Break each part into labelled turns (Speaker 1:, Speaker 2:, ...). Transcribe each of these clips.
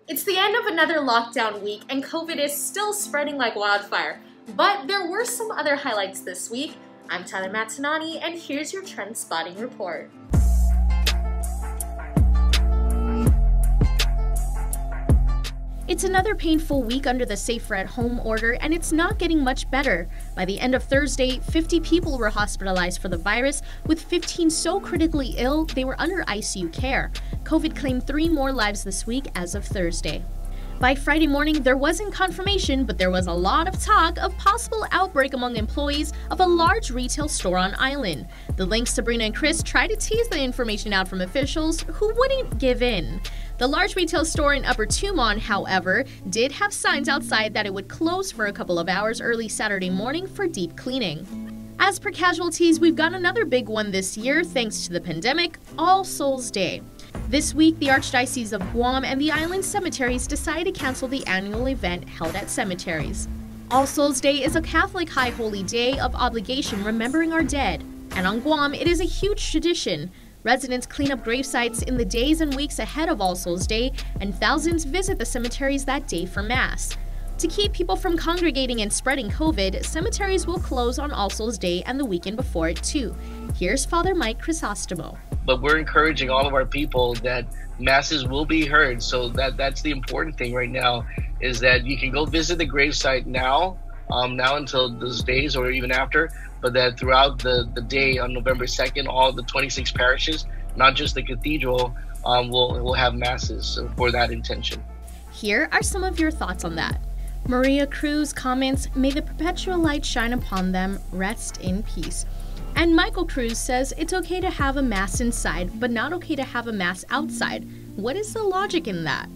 Speaker 1: It's the end of another lockdown week and COVID is still spreading like wildfire. But there were some other highlights this week. I'm Matanane and here's your trend spotting report.
Speaker 2: It's another painful week under the safer-at-home order, and it's not getting much better. By the end of Thursday, 50 people were hospitalized for the virus, with 15 so critically ill they were under ICU care. COVID claimed 3 more lives this week as of Thursday. By Friday morning, there wasn't confirmation, but there was a lot of talk of possible outbreak among employees of a large retail store on island. The Link's Sabrina and Chris tried to tease the information out from officials who wouldn't give in. The large retail store in Upper Tumon, however, did have signs outside that it would close for a couple of hours early Saturday morning for deep cleaning. As per casualties, we've got another big one this year thanks to the pandemic, All Souls Day. This week, the Archdiocese of Guam and the island cemeteries decided to cancel the annual event held at cemeteries. All Souls Day is a Catholic high holy day of obligation remembering our dead, and on Guam, it is a huge tradition. Residents clean up grave sites in the days and weeks ahead of All Souls Day, and thousands visit the cemeteries that day for Mass. To keep people from congregating and spreading COVID, cemeteries will close on All Souls Day and the weekend before it too. Here's Father Mike Chrysostomo.
Speaker 3: But we're encouraging all of our people that masses will be heard. So that's the important thing right now, is that you can go visit the gravesite now until those days or even after, but that throughout the day on November 2nd, all the 26 parishes, not just the cathedral, will have masses for that intention.
Speaker 2: Here are some of your thoughts on that. Maria Cruz comments, "May the perpetual light shine upon them, rest in peace." And Michael Cruz says, "It's okay to have a mass inside, but not okay to have a mass outside. What is the logic in that?"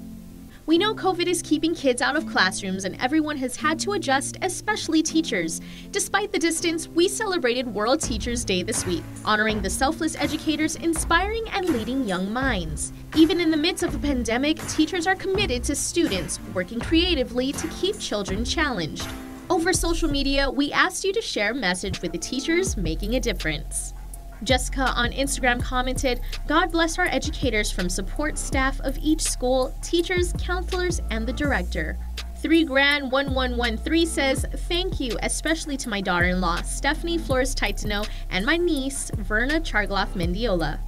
Speaker 2: We know COVID is keeping kids out of classrooms and everyone has had to adjust, especially teachers. Despite the distance, we celebrated World Teachers Day this week, honoring the selfless educators inspiring and leading young minds. Even in the midst of a pandemic, teachers are committed to students, working creatively to keep children challenged. Over social media, we asked you to share a message with the teachers making a difference. Jessica on Instagram commented, "God bless our educators from support staff of each school, teachers, counselors, and the director." 3grand1113 says, "Thank you, especially to my daughter-in-law, Stephanie Flores Taitano, and my niece, Verna Chargloff Mendiola."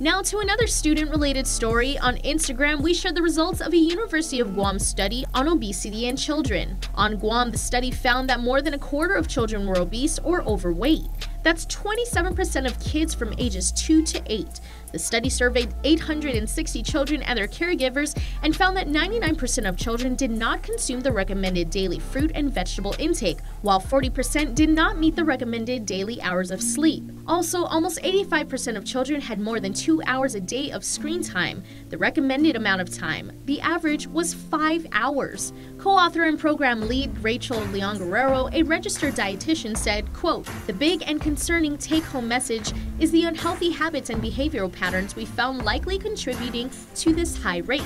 Speaker 2: Now to another student-related story. On Instagram, we shared the results of a University of Guam study on obesity in children. On Guam, the study found that more than a quarter of children were obese or overweight. That's 27% of kids from ages 2 to 8. The study surveyed 860 children and their caregivers and found that 99% of children did not consume the recommended daily fruit and vegetable intake, while 40% did not meet the recommended daily hours of sleep. Also, almost 85% of children had more than 2 hours a day of screen time, the recommended amount of time. The average was 5 hours. Co-author and program lead Rachel Leon Guerrero, a registered dietitian, said, quote, "The big and concerning take-home message is the unhealthy habits and behavioral patterns we found likely contributing to this high rate.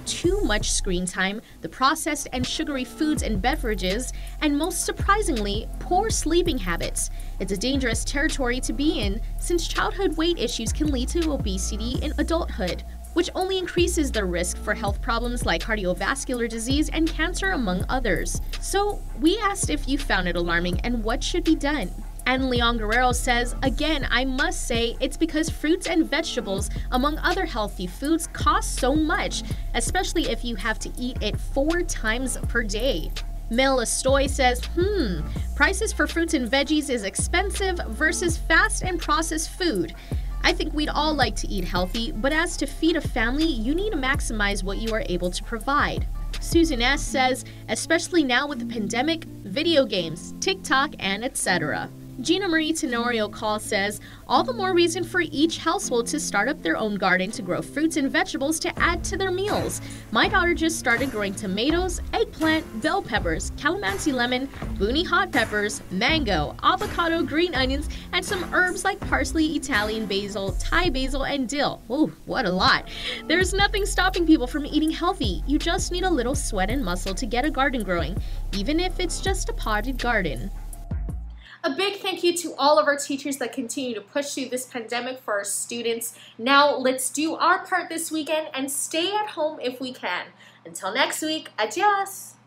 Speaker 2: Too much screen time, the processed and sugary foods and beverages, and most surprisingly, poor sleeping habits. It's a dangerous territory to be in since childhood weight issues can lead to obesity in adulthood, which only increases the risk for health problems like cardiovascular disease and cancer, among others." So we asked if you found it alarming and what should be done. And Leon Guerrero says, "Again, I must say it's because fruits and vegetables, among other healthy foods, cost so much, especially if you have to eat it 4 times per day." Mel Estoy says, prices for fruits and veggies is expensive versus fast and processed food. I think we'd all like to eat healthy, but as to feed a family, you need to maximize what you are able to provide." Susan S. says, "Especially now with the pandemic, video games, TikTok, and etc." Gina Marie Tenorio Call says, "All the more reason for each household to start up their own garden to grow fruits and vegetables to add to their meals. My daughter just started growing tomatoes, eggplant, bell peppers, calamansi lemon, boonie hot peppers, mango, avocado, green onions, and some herbs like parsley, Italian basil, Thai basil, and dill." Ooh, what a lot. There's nothing stopping people from eating healthy. You just need a little sweat and muscle to get a garden growing, even if it's just a potted garden.
Speaker 1: A big thank you to all of our teachers that continue to push through this pandemic for our students. Now let's do our part this weekend and stay at home if we can. Until next week, adios!